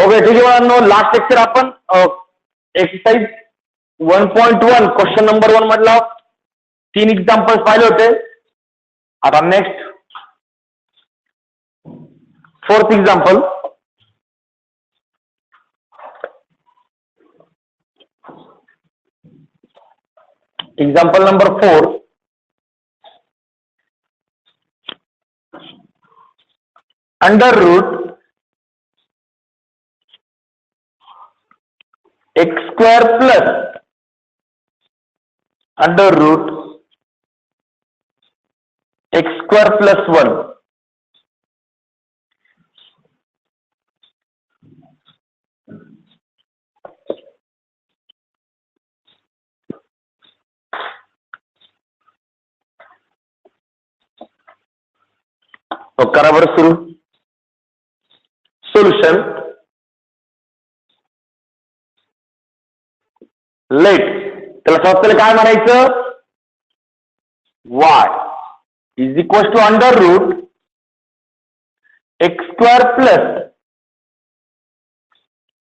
Okay, ठीक आहे मुलांनो, लास्ट लेक्चर आपण एक्सरसाइज 1.1 क्वेश्चन नंबर 1 मधला 3 एक्झाम्पल्स पाहिले होते. आता next 4th example. Example number 4. Under root x square plus under root x square plus 1 तो करा बरं सुरू. सोल्युशन. लेट त्याला फक्त काय म्हणायचं, y is equal to under root x square plus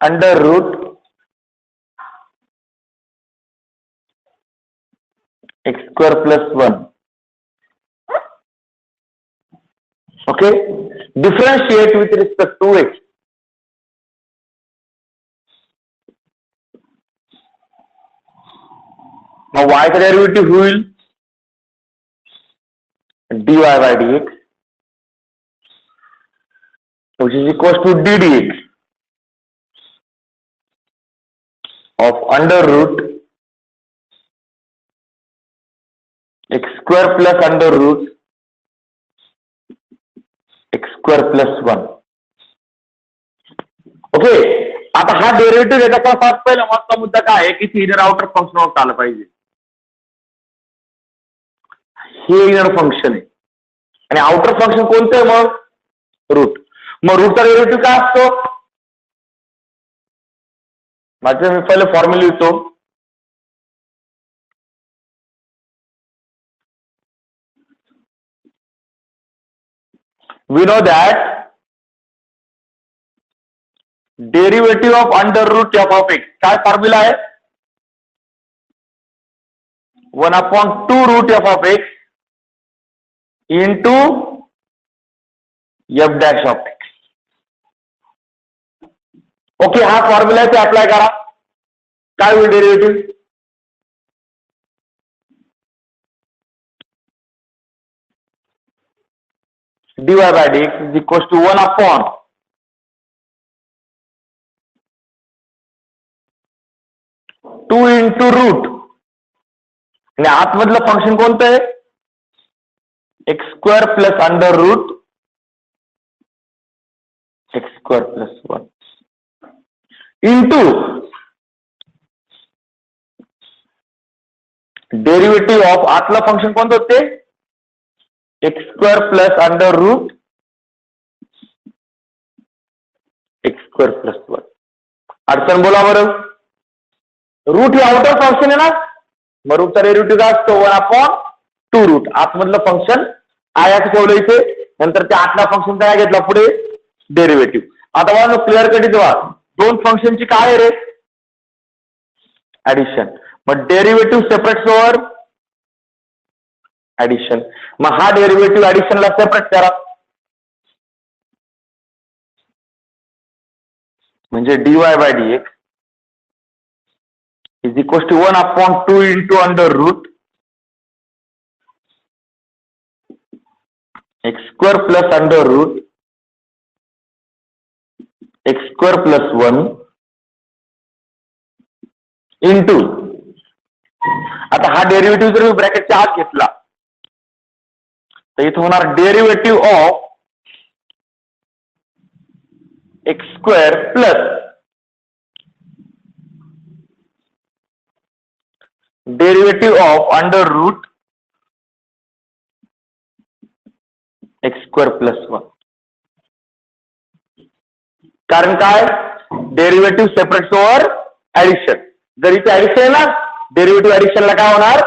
under root x square plus 1. Okay, differentiate with respect to x. मग y चा डेरिव्हेटिव्ह होईल dy by dx which is equals to ddx of under root x square plus under root x square plus 1. Okay, आता हा derivative याचा कसा पहिला महत्त्वाचा मुद्दा काय आहे की इनर आउटर फंक्शन ऑफ आलं पाहिजे. हे इनर फंक्शन आहे आणि आउटर फंक्शन कोणतं आहे मग, रूट. मग रूटचा डेरिव्हेटिव्ह काय असतो, माझं मी पहिले फॉर्म्युला लिहितो. We know that derivative of under root F of X काय फॉर्म्युला आहे, 1/2 root F of X into F dash of X. Okay, हा फॉर्म्युला आहे ते अप्लाय करा. काय होईल derivative, dy by dx is equals to 1/2 into root आणि आतमधलं फंक्शन कोणतं आहे, X square plus under root x square plus 1 into derivative of आतलं फंक्शन कोणतं होते, X square plus under root x square plus 1. अडचण बोला बरं. रूट हे आउटर फंक्शन आहे ना, मग रूटचा डेरिव्हेटिव्ह काय असतो, 1/2 रूट. आतमधलं फंक्शन आयात ठेवलं इथे, नंतर त्या आतला फंक्शन काय घेतला पुढे डेरिव्हेटिव्ह. आता मला क्लिअर कट जेव्हा दोन फंक्शनची काय आहे रे, ऍडिशन. मग डेरिव्हेटिव्ह सेपरेट ओव्हर ऍडिशन. मग हा डेरिव्हेटिव्ह ऍडिशनला सेपरेट करा, म्हणजे dy by dx is equals to 1/2 into under root x square plus under root x square plus 1 into, आता हा डेरिव्हेटिव्ह जर मी ब्रॅकेटच्या आत घेतला तर इथे होणार derivative of X square plus derivative of under root x square plus 1. कारण काय, डेरिव्हेटिव्ह सेपरेट ओव्हर ऍडिशन. जर इथे ऍडिशन आहे ना, डेरिव्हेटिव्ह ऍडिशनला काय होणार,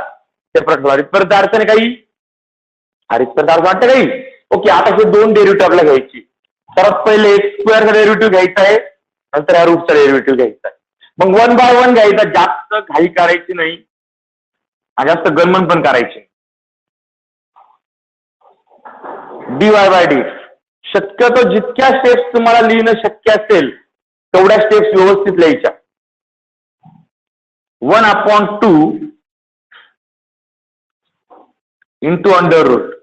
सेपरेट होणार. इथपर्यंत अडचण आहे काही, इथपर्यंत अडचण वाटतं काही. ओके, आता हे दोन डेरिव्हेटिव्ह आपल्याला घ्यायची. सर्वात पहिले एक्स स्क्वेअरचा डेरिव्हेटिव्ह घ्यायचा आहे, नंतर या रूटचा डेरिव्हेटिव्ह घ्यायचा आहे. मग 1 बाय 1 घ्यायचा, जास्त घाई करायची नाही आणि जास्त गणमन पण करायची. डीवाय बाय डी, शक्यतो जितक्या स्टेप्स तुम्हाला लिहिणं शक्य असेल तेवढ्या स्टेप्स व्यवस्थित लिहायच्या. 1/2 into under root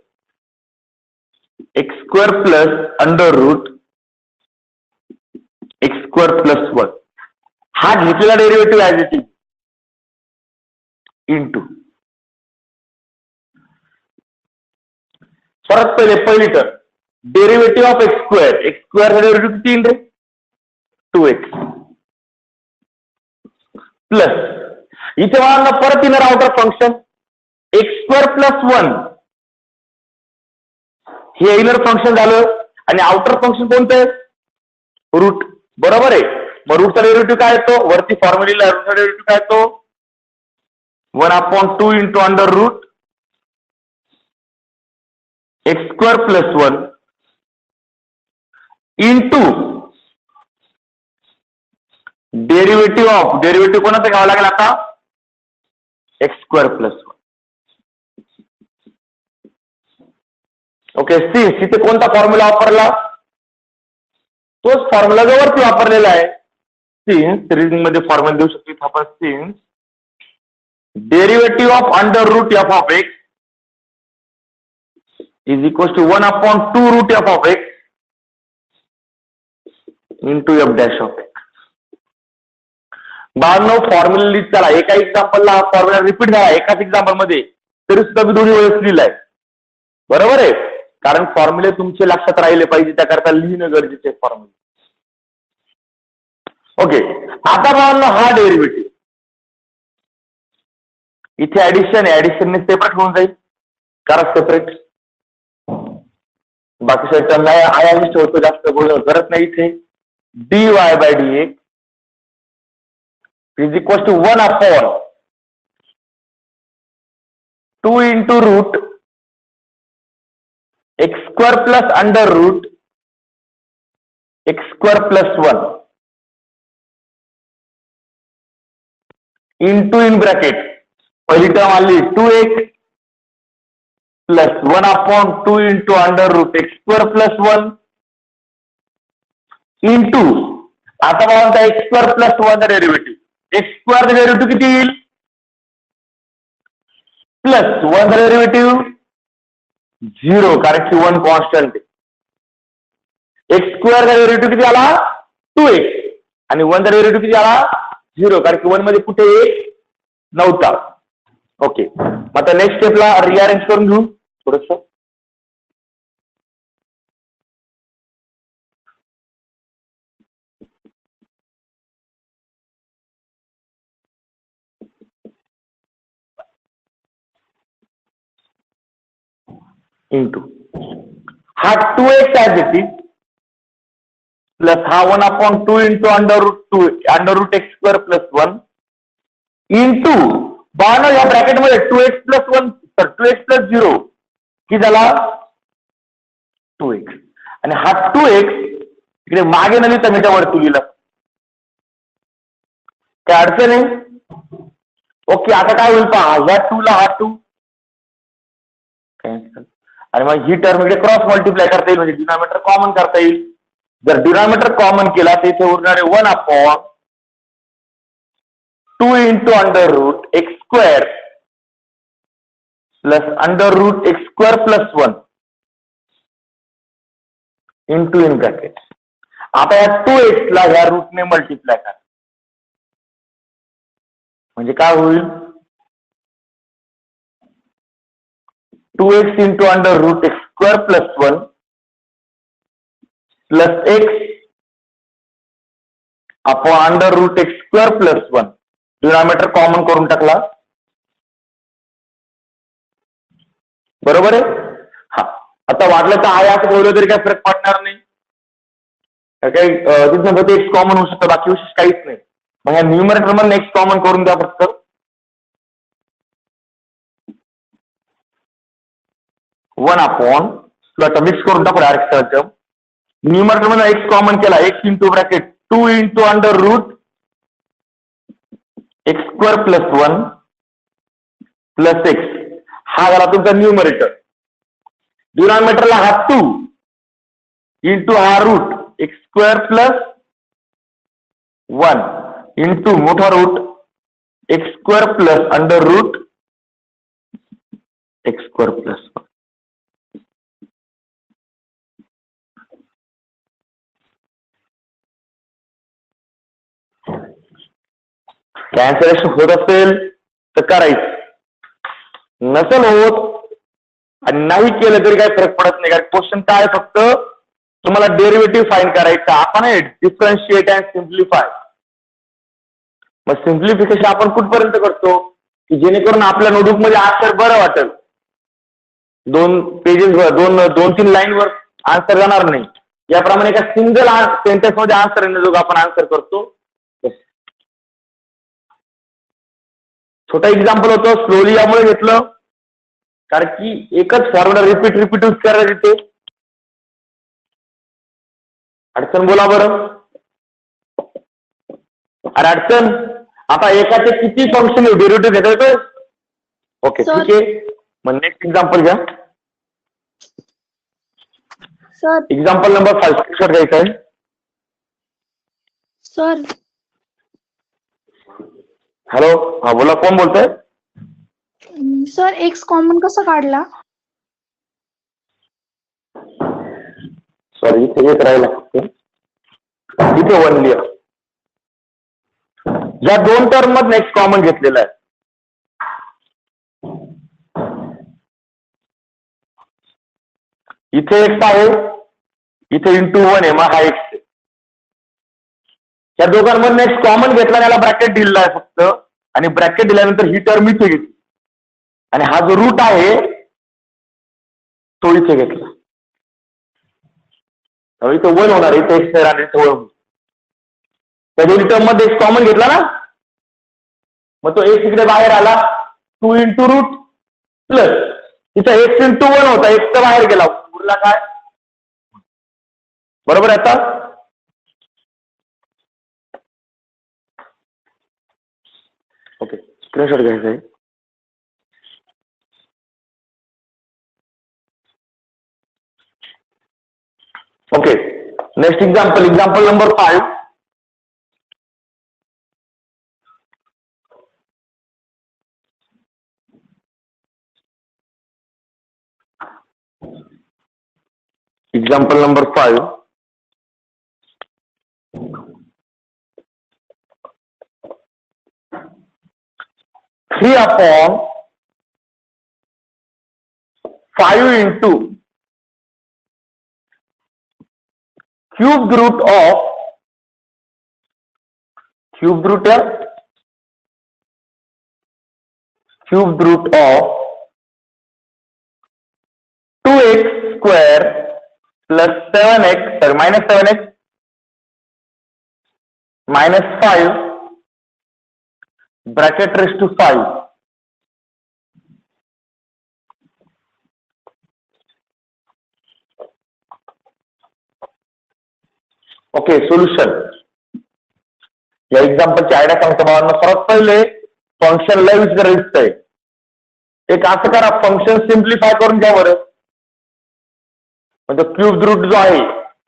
x square plus under root x square plus 1, हा घेतलेला derivative as it is into. सर्वात पहिले पहिली term derivative of X square, X square derivative किती येईल रे, 2x प्लस इथे मला परत येणार outer function X square plus 1, हे इनर फंक्शन झालं आणि आउटर फंक्शन कोणतं आहे, रूट. बरोबर आहे. मग रूटचा डेरिव्हेटिव्ह काय येतो, वरती फॉर्म्युला रूटचा डेरिव्हेटिव्ह काय येतो, 1/2 into under root x square plus 1 into derivative कोणाचं घ्यावं लागेल आता, X square plus 1. Okay, since इथे कोणता फॉर्म्युला वापरला, तोच फॉर्म्युला जो वरती वापरलेला आहे. सिन्स रिझनिंग मध्ये फॉर्म्युला देऊ शकतो आपण, since derivative of under root F of X is equal to 1/2 root F of X into F dash of X. बाळांनो फॉर्म्युला लिहित चला, एका एक्झाम्पलला हा फॉर्म्युला रिपीट झाला एकाच एक्झाम्पल मध्ये, तरी सुद्धा मी दोन्ही वेळेस लिहिलाय. बरोबर आहे, कारण फॉर्म्युले तुमचे लक्षात राहिले पाहिजे, त्याकरता लिहिणं गरजेचे आहे फॉर्म्युले. ओके, आता बाळांनो हा डेरिव्हेटिव्ह इथे ऍडिशन आहे, ऍडिशनने सेपरेट होऊन जाईल, कारण सेपरेट. बाकी टर्म आयामीच ठेवतो, जास्त बोलणं करत नाही. इथे dy by dx is equal to 1/2 into root x square plus under root x square plus 1 into in bracket पहिली टर्म आली 2x plus 1/2 into under root x square plus 1 into आता मला एक्स स्क्वेअर प्लस 1 चा derivative, X square चा derivative किती येईल, plus 1 चा derivative 0, कारण की 1 कॉन्स्टंट आहे. एक्स स्क्वेअर चा डेरिव्हेटिव्ह किती आला, 2x आणि 1 चा डेरिव्हेटिव्ह किती आला, 0, कारण की 1 मध्ये कुठे एक नव्हता. ओके, मग आता नेक्स्ट स्टेपला रिअरेंज करून घेऊ थोडस. इंटू हा 2x as it is plus हा 1/2 into under root x square plus 1 into बाण या ब्रॅकेटमध्ये 2x प्लस 1 तर 2x प्लस 0 की झाला 2x आणि हा 2x इकडे मागे न लिहिता मी त्या वरती लिहिला, काय अडचण आहे. ओके, आता काय होईल पहा, ह्या 2 ला हा 2 आणि मग ही टर्म इकडे क्रॉस मल्टिप्लाय करता येईल, म्हणजे डिनॉमिनेटर कॉमन करता येईल. जर डिनॉमिनेटर कॉमन केला तर इथे उरणारे 1/2 into under root x square plus under root x square plus 1 into in bracket. आता या 2x ला ह्या रूटने मल्टिप्लाय करा, म्हणजे काय होईल, 2x into under root x square plus 1 plus x upon under root x square plus 1. Denominator common करून टाकला, बरोबर आहे. हा, आता वाटलं तर आया ठेवलं तरी काय फरक पडणार नाही, काही तिथं फक्त एक्स कॉमन होऊ शकतं, बाकी विशेष काहीच नाही. मग ह्या न्यूमरेटर मध्ये एक्स कॉमन करून द्या फक्त. 1/, मिक्स करून टाकू डायरेक्ट टर्म. न्यूमरेटर मध्ये एक्स कॉमन केला, x into bracket 2 into under root x square plus 1 plus x. हा झाला तुमचा न्यूमरेटर. डिनॉमिनेटरला हा 2 इंटू हा root x square plus 1 into मोठा root x square plus under root x square plus 1. Cancellation होत असेल तर करायचं, नसेल होत आणि नाही केलं तरी काही फरक पडत नाही. कारण क्वेश्चन काय, फक्त तुम्हाला डेरिव्हेटिव्ह फाइंड करायचं. आपण डिफरन्शिएट अँड सिम्प्लिफाय. मग सिम्प्लिफिकेशन आपण कुठपर्यंत करतो की जेणेकरून आपल्या नोटबुक मध्ये आन्सर बरं वाटेल. 2 पेजेस वर 2-3 लाईन वर आन्सर जाणार नाही. याप्रमाणे एका सिंगल सेंटेन्स मध्ये आन्सर येण्याजोग आपण आन्सर करतो. छोटा एक्झाम्पल होतं, स्लोली यामुळे घेतलं कारण की एकच फॉर्म्युला रिपीट करायला येते. अडचण बोला बरं. अरे अडचण, आता एकाचे किती फंक्शन डेरिव्हेटिव्ह घेता येतोय? ओके ठीक आहे. मग नेक्स्ट एक्झाम्पल घ्या. एक्झाम्पल नंबर 5 स्क्रीनशॉट घ्यायचा आहे. सर हॅलो, हा बोला, कोण बोलतोय? सर एक्स कॉमन कसा काढला? सॉरी, इथे एक राहिला फक्त, इथे 1 लिहा. या 2 टर्म मध्ये एक्स कॉमन घेतलेला आहे. इथे एक्स आहे, इथे इंटू 1 आहे, मग हा एक्स. या दोघांमध्ये एक्स कॉमन घेतला, याला ब्रॅकेट दिलेला आहे फक्त, आणि ब्रॅकेट दिल्यानंतर ही टर्म इथे घेतली आणि हा जो रूट आहे तो इथे घेतला. इथं 1 होणार, इथे एक्स आणि इथे 1 होईल. त्या दोन्ही टर्म मध्ये एक्स कॉमन घेतला ना, मग तो एक्स इकडे बाहेर आला, 2 इंटू रूट प्लस इथं एक्स इंटू 1 होता, एक्स तर बाहेर गेला, उरला काय? बरोबर आहे. आता ओके, स्क्रीनशॉट घ्यायचा आहे. Okay, next example number 5. Example number 5. Three upon 5 into cubed root of cubed root of 2x square plus 7x minus 7x minus 5 bracket raised to 5. Okay, solution. या एक्झाम्पलची आयडिया सांगतो भावांना. सर्वात पहिले फंक्शनला यूज करायचं आहे. एक असं करा, फंक्शन सिम्प्लिफाय करून घ्या बरं. म्हणजे क्यूब रूट जो आहे,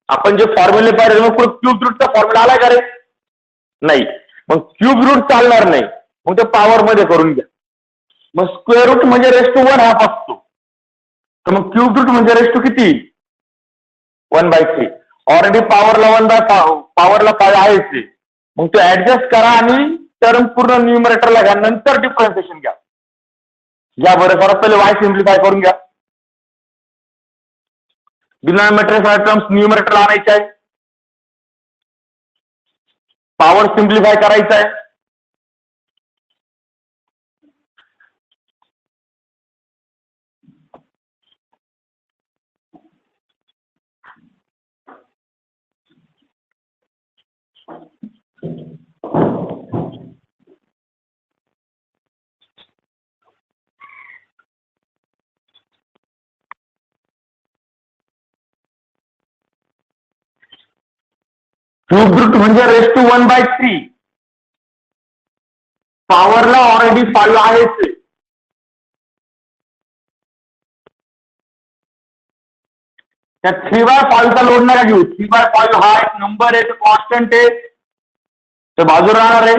आपण जे फॉर्म्युले पाहिजे मग क्यूब रूटचा फॉर्म्युला आलाय का रे? नाही. मग क्यूब रूट चालणार नाही, मग ते पॉवर मध्ये करून घ्या. मग स्क्वेअर रूट म्हणजे रेस टू 1 हाफ असतो, तर मग क्यूब रूट म्हणजे रेस टू किती? 1/3. ऑलरेडी पॉवरला 5 आहेच. मग तो ऍडजस्ट करा आणि टर्म पूर्ण न्यूमरेटरला घ्या, नंतर डिफरन्शिएशन घ्या. बरं, सर्वात पहिले वाय सिम्प्लिफाय करून घ्या. डिनॉमिनेटर टर्म्स न्यूमरेटरला आणायचे आहे, पॉवर सिम्प्लिफाय करायचा आहे. क्यूब रूट म्हणजे रेस टू 1/3. पॉवरला ऑलरेडी 5 आहेच. त्या 3/5 चा लोड नका घेऊ. 3/5 हा एक नंबर आहे, तो कॉन्स्टंट आहे, ते बाजूला राहणार आहे.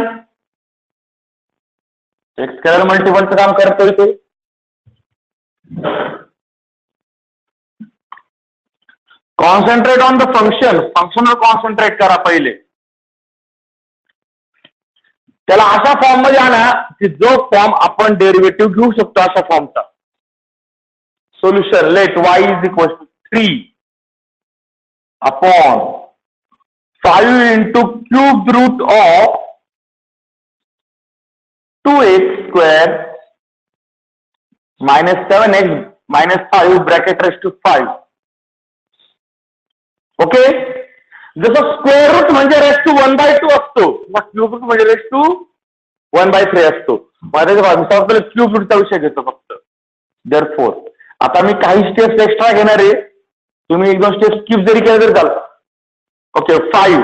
एक स्केलर मल्टिपलचं काम करतोय ते. Concentrate on the function. फंक्शनवर कॉन्सन्ट्रेट करा पहिले. त्याला अशा फॉर्म मध्ये आणा की जो फॉर्म आपण डेरिव्हेटिव्ह घेऊ शकतो अशा फॉर्मचा. Solution let y is equal to 3 upon 5 into cube root of 2x square minus 7x minus 5 bracket raise to 5. Okay. जसं स्क्वेअर रूट म्हणजे रेस टू 1/2 असतो, मग क्यूब रूट म्हणजे रेस टू 1/3 असतो. माझ्या क्यूब रूटचा विषय घेतो फक्त. देअरफोर आता मी काही स्टेप्स एक्स्ट्रा घेणार आहे. तुम्ही 1-2 स्टेप्स स्किप जरी केले तरी चालतं. Okay. 5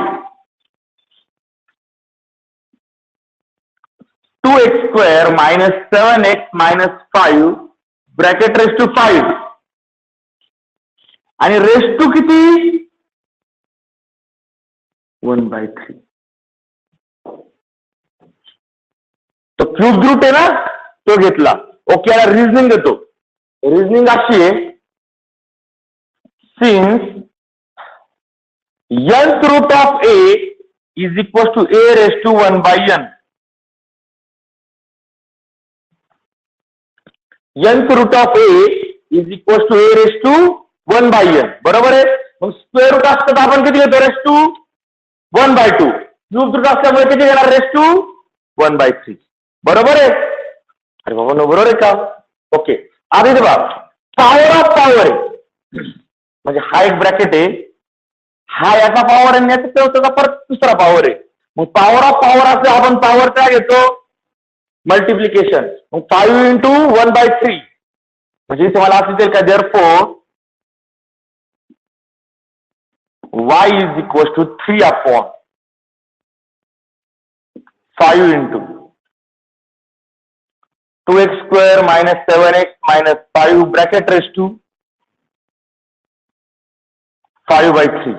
2x square minus 7x minus 5 bracket raise to 5 आणि रेस टू किती 1/3. तो क्यूब रूट आहे ना, तो घेतला. ओके. याला रिझनिंग देतो. रिझनिंग अशी आहे, since nth root of a is equal to a raise to 1/n. nth root of a is equal to a raise to 1/n. बरोबर आहे. मग स्क्वेअर रूट असतं तर आपण किती घेतो रेस टू 1/2. क्यूब रूट असल्यामुळे किती घेणार रेस टू 1/3. बरोबर आहे. अरे बाबा नो बरोबर आहे का. ओके. आता इथे बघा पॉवर ऑफ पॉवर आहे, म्हणजे हा एक ब्रॅकेट आहे, हा याचा पॉवर आहे, याचा परत दुसरा पॉवर आहे. मग पॉवर ऑफ पॉवर असले आपण पॉवर काय घेतो मल्टिप्लिकेशन. मग 5 इंटू 1/3 म्हणजे इथे मला असं का therefore y is equal to 3 upon 5 into 2x square minus 7x minus 5 bracket raise to 5/3.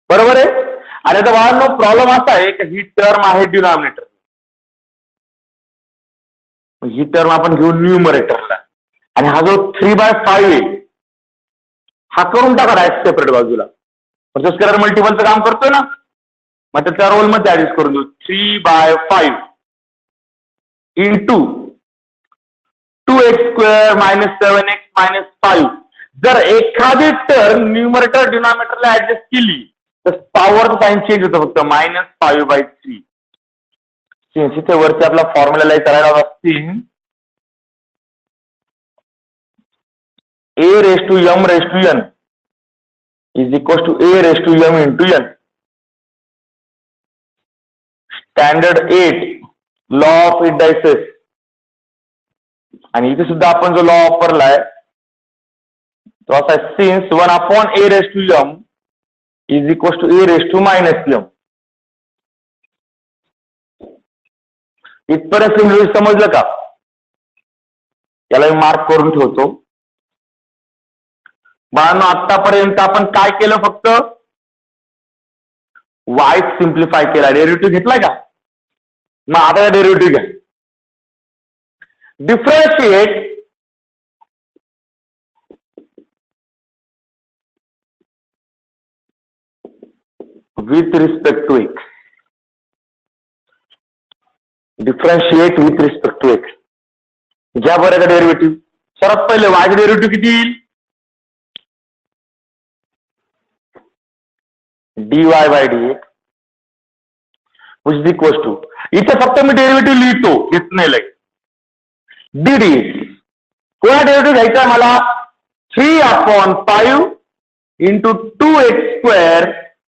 बरोबर आहे. आणि आता बाळांनो प्रॉब्लेम असा आहे की ही टर्म आहे डिनॉमिनेटर, ही टर्म आपण घेऊ न्यूमरेटरला, आणि हा जो 3/5 आहे हा करून टाका डायरेक्ट सेपरेट बाजूला. म्हणजे स्केलर मल्टिपलचं काम करतोय ना, मग त्या रोल मध्ये ऍडजस्ट करून देऊ. 3/5 into 2x square minus 7x minus 5. जर एखादी टर्म न्यूमरेटर डिनॉमिनेटरला ऍडजस्ट केली तर पॉवर साइन चेंज होतं फक्त -5/3. इथे वरती आपला फॉर्म्युला लाई करायला असतील a raise to m raise to n is equal to a raise to m into n. Standard 8 law of indices. आणि इथे सुद्धा आपण जो लॉ वापरलाय तो असा आहे, since 1 upon a raise to m is equal to a raise to minus m. इथपर्यंत समजलं का. याला मी मार्क करून ठेवतो. बाळांनो आतापर्यंत आपण काय केलं, फक्त y सिम्प्लिफाय केला, डेरिव्हेटिव्ह घेतलाय का. मग आता डेरिव्हेटिव्ह घ्या. Differentiate with respect to x. Differentiate with respect to x. घ्या बरं का डेरिव्हेटिव्ह. सर्वात पहिले y चे डेरिव्हेटिव्ह किती येईल, dy/dx which is equals to, इथे फक्त मी डेरिव्हेटिव्ह लिहितो, घेत नाही लगे. ddx कोणा डेरिव्हेटिव्ह घ्यायचा मला 3/5 into 2x square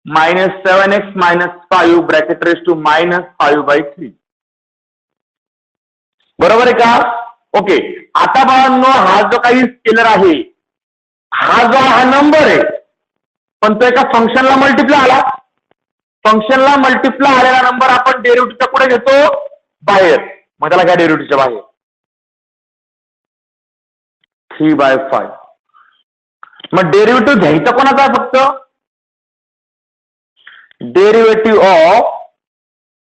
minus 7x minus 5 bracket raise to -5/3. बरोबर आहे का. ओके. आता बाळांनो हा जो काही स्केलर आहे, हा जो हा नंबर आहे, पण तो एका फंक्शनला मल्टिप्लाय आला. फंक्शनला मल्टिप्लाय आलेला नंबर आपण डेरिव्हेटिव्हच्या पुढे घेतो बाहेर. मग त्याला काय डेरिव्हेटिव्हच्या बाहेर 3/5. मग डेरिव्हेटिव्ह घ्यायचं कोणाचा फक्त derivative of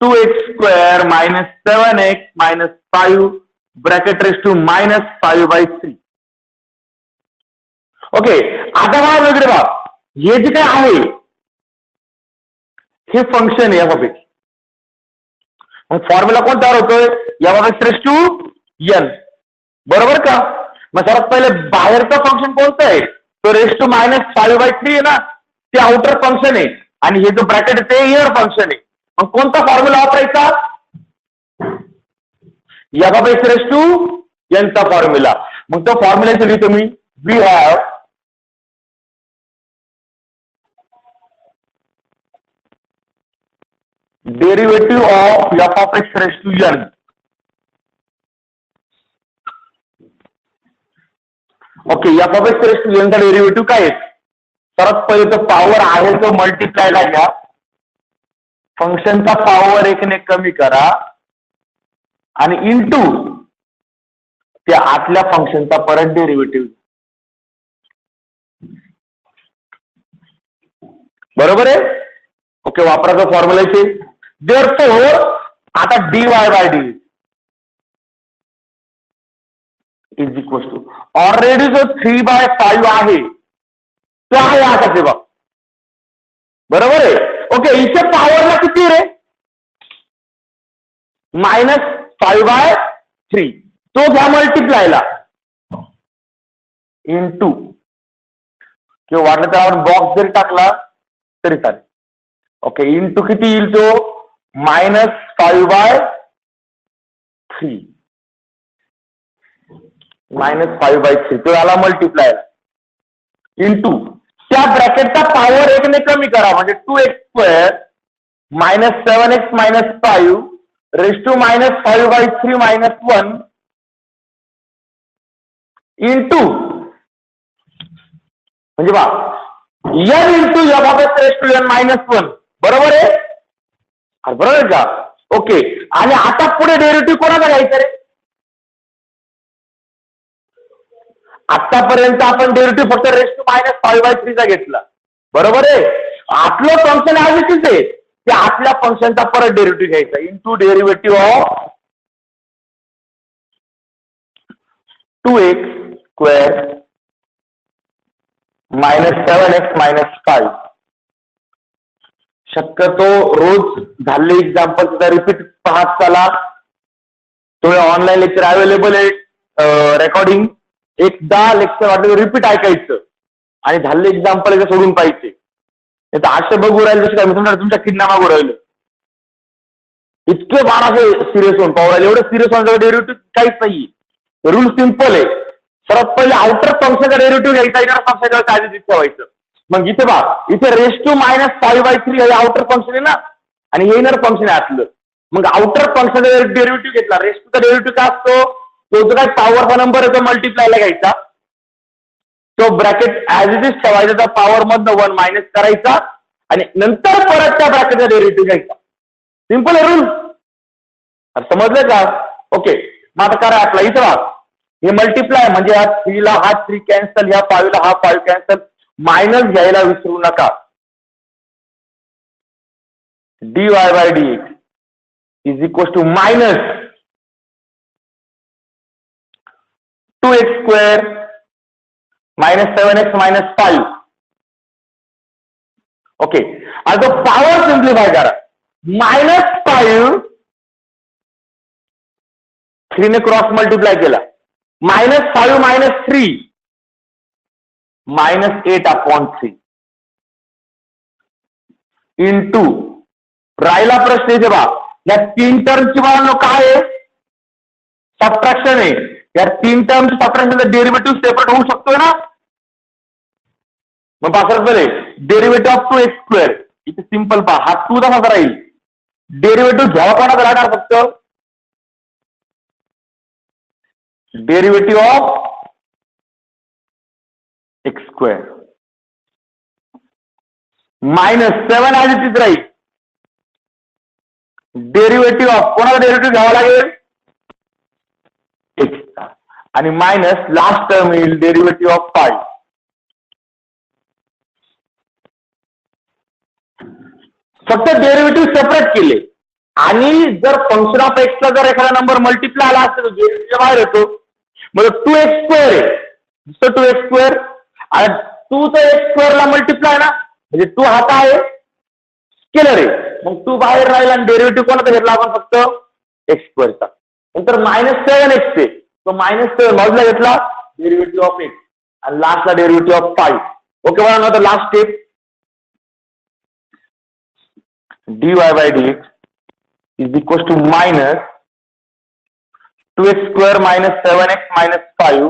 2x² - 7x - 5 bracket raise to -5/3. Okay, आता मला वेगळे बाब हे जे काय आहे हे फंक्शन आहे f(x). मग फॉर्म्युला कोण तयार होतोय f(x) रेस टू n, बरोबर का. मग सर्वात पहिले बाहेरचं फंक्शन कोणतं आहे तो रेस टू -5/3 आहे ना, ते आउटर फंक्शन आहे आणि हे जो ब्रॅकेट आहे ते इनर फंक्शन आहे. मग कोणता फॉर्म्युला वापरायचा f(x) रेस टू n चा फॉर्म्युला. मग तो फॉर्म्युला लिहितो मी we have derivative of f(x) raise to n. Okay, f(x) raise to n चा डेरिव्हेटिव्ह काय आहे. सर्वात पहिले तो पॉवर आहे तो मल्टिप्लायला घ्या, फंक्शनचा पॉवर 1 ने कमी करा आणि इंटू त्या आतल्या फंक्शनचा परत डेरिव्हेटिव्ह. बरोबर आहे. ओके, वापराचा फॉर्म्युला इथे. देअरफॉर आता dy/dt is equal to already जो 3/5 आहे तो आहे आता ते बघ, बरोबर आहे. ओके, इथे पॉवरला किती रे -5/3, तो घ्या मल्टिप्लायला इंटू किंवा वाटलं त्यावर बॉक्स जरी टाकला तरी चालेल. ओके, इंटू किती येईल तो -5/3 -5/3 तो आला मल्टिप्लायला इंटू त्या ब्रॅकेटचा पॉवर 1 ने कमी करा म्हणजे 2x² - 7x - 5 race to -5/3 - 1 into म्हणजे बा n into f(x) raise to n -1, बरोबर आहे. बरोबर आहे का. ओके, आणि आता पुढे डेरिव्हेटिव्ह कोणाचा घ्यायचा रे. आतापर्यंत आपण डेरिव्हेटिव्ह फक्त रेस टू -5/3 चा घेतला, बरोबर आहे. आतलं फंक्शन आहे तिथे त्या आतल्या फंक्शनचा परत डेरिव्हेटिव्ह घ्यायचा into derivative of 2x² - 7x - 5. शक्यतो रोज झालेले एक्झाम्पल रिपीट पाहत चला. तुम्ही ऑनलाईन लेक्चर अवेलेबल आहे रेकॉर्डिंग, एकदा लेक्चर वाटलं रिपीट ऐकायचं आणि झालेले एक्झाम्पल एकदा सोडून पाहिजे. नाही तर आशे बघू राहिले जसं काय तुमच्या किडना मागू राहिलं. इतके बार असे सिरियस होऊन पाहू राहिले. एवढं सिरियस होऊन डेरिव्हेटिव्ह काहीच नाही. रूल सिम्पल आहे. सर्वात पहिले आउटर फंक्शनचा डेरिव्हेटिव्ह घ्यायचा, इनर फंक्शनचा काळजी ठेवायचं. मग इथे बा इथे रेस टू -5/3 हे आउटर फंक्शन आहे ना आणि हे इनर फंक्शन आहे आतलं. मग आउटर फंक्शनचा डेरिव्हेटिव्ह घेतला, रेस टूचा डेरिव्हेटिव्ह काय असतो तो जो काय पॉवरचा नंबर आहे तो मल्टिप्लायला घ्यायचा, तो ब्रॅकेट ऍज इट इज ठेवायचा, त्या पॉवर मधनं 1 मायनस करायचा आणि नंतर परत त्या ब्रॅकेटचा डेरिव्हेटिव्ह घ्यायचा. सिंपल आहे रूल. समजलं का. ओके, मग आता करा आपला इथं बघा हे मल्टिप्लाय म्हणजे ह्या 3 ला हा 3 कॅन्सल, ह्या 5 ला हा 5 कॅन्सल, मायनस घ्यायला विसरू नका. dy/dx is equal to minus 2x² - 7x - 5. Okay, आता पॉवर सिम्प्लिफाय करा. -5 3 ने क्रॉस मल्टिप्लाय केला, -5 - 3 -8/3 इंटू राहिला प्रश्न इथे बा या 3 टर्मची मला काय आहे सबट्रॅक्शन आहे. या 3 टर्म्स सबट्रॅक्शनचा डेरिव्हेटिव्ह सेपरेट होऊ शकतोय ना. मग पासर पहिले डेरिव्हेटिव्ह ऑफ 2x², इथे सिंपल पहा हा 2 तसाच राहील. डेरिव्हेटिव्ह घ्यावा कोणाचा राहणार फक्त derivative of x². -7 as it is राहील. डेरिव्हेटिव्ह ऑफ कोणाला डेरिव्हेटिव्ह घ्यावा लागेल एक्सचा आणि मायनस लास्ट टर्म येईल डेरिव्हेटिव्ह ऑफ 5. फक्त डेरिव्हेटिव्ह सेपरेट केले आणि जर फंक्शन ऑफ एक्सला जर एखादा नंबर मल्टिप्लाय आला असेल तर डेरिव्हेटिव्ह बाहेर येतो. मग 2x² आहे नुसतं 2x² आणि 2 तर x² ला मल्टिप्लाय ना म्हणजे 2 हा काय आहे स्केलर आहे. मग 2 बाहेर राहील आणि डेरिव्हेटिव्ह कोणाचा घेतला आपण फक्त x² चा. नंतर -7x आहे तो -7 बाजूला घेतला डेरिव्हेटिव्ह ऑफ x आणि लास्टला डेरिव्हेटिव्ह ऑफ 5. ओके बघा ना last step dy by dx is equals to minus 2x square minus 7x minus 5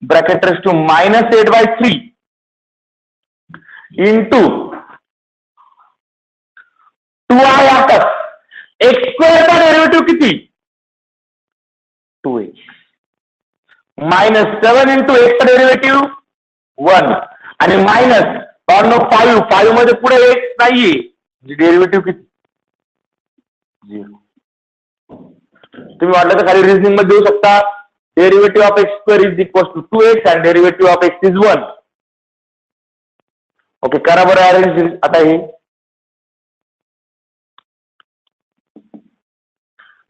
bracket raised to minus 8 by 3 into 2i आता x square चा डेरिव्हेटिव्ह किती 2x minus 7 into x चा derivative 1 आणि minus 5 मध्ये पुढे x नाहीये derivative किती 0. तुम्ही वाटलं तर खाली रिझनिंग मध्ये देऊ शकता derivative of x² is equal to 2x and derivative of x is 1. Okay करा बरं अरेंज आता हे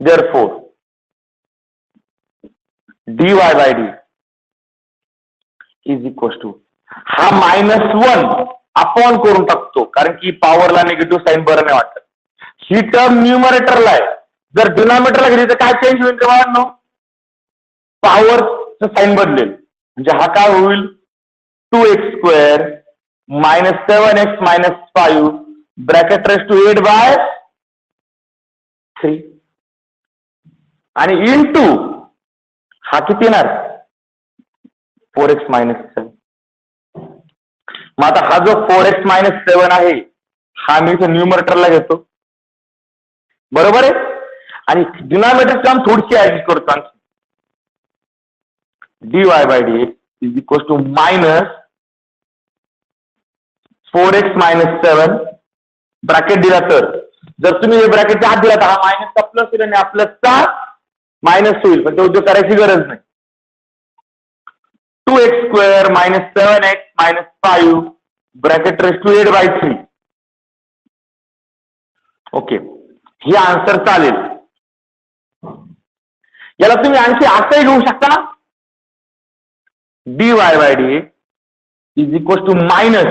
therefore dy by d is equal to हा -1 अपॉन करून टाकतो कारण की पॉवरला निगेटिव्ह साईन बरं नाही वाटत. ही टर्म न्यूमरेटरला आहे जर डिनॉमिनेटरला गेली तर काय चेंज होईल तेव्हा पॉवरचं साईन बदलेल म्हणजे हा काय होईल 2x² minus 7x minus 5 bracket raised to 8 by 3 आणि इंटू हा किती येणार 4x minus 7. मग आता हा जो 4x minus 7 आहे हा मी इथे न्यूमरेटरला घेतो बरोबर आहे आणि डिनॉमिनेटर टर्म थोडीशी ऍडजस्ट करतो आणखी dy by dx is equal to minus 4x minus 7 bracket दिला तर जर तुम्ही हे ब्रॅकेटच्या आत दिला तर हा मायनसचा प्लस होईल आणि हा प्लसचा मायनस होईल पण ते उद्योग करायची गरज नाही. 2x² minus 7x minus 5 bracket raised to 8 by 3. Okay हे आन्सर चालेल. याला तुम्ही आणखी असंही घेऊ शकता ना dy by dx is equals to minus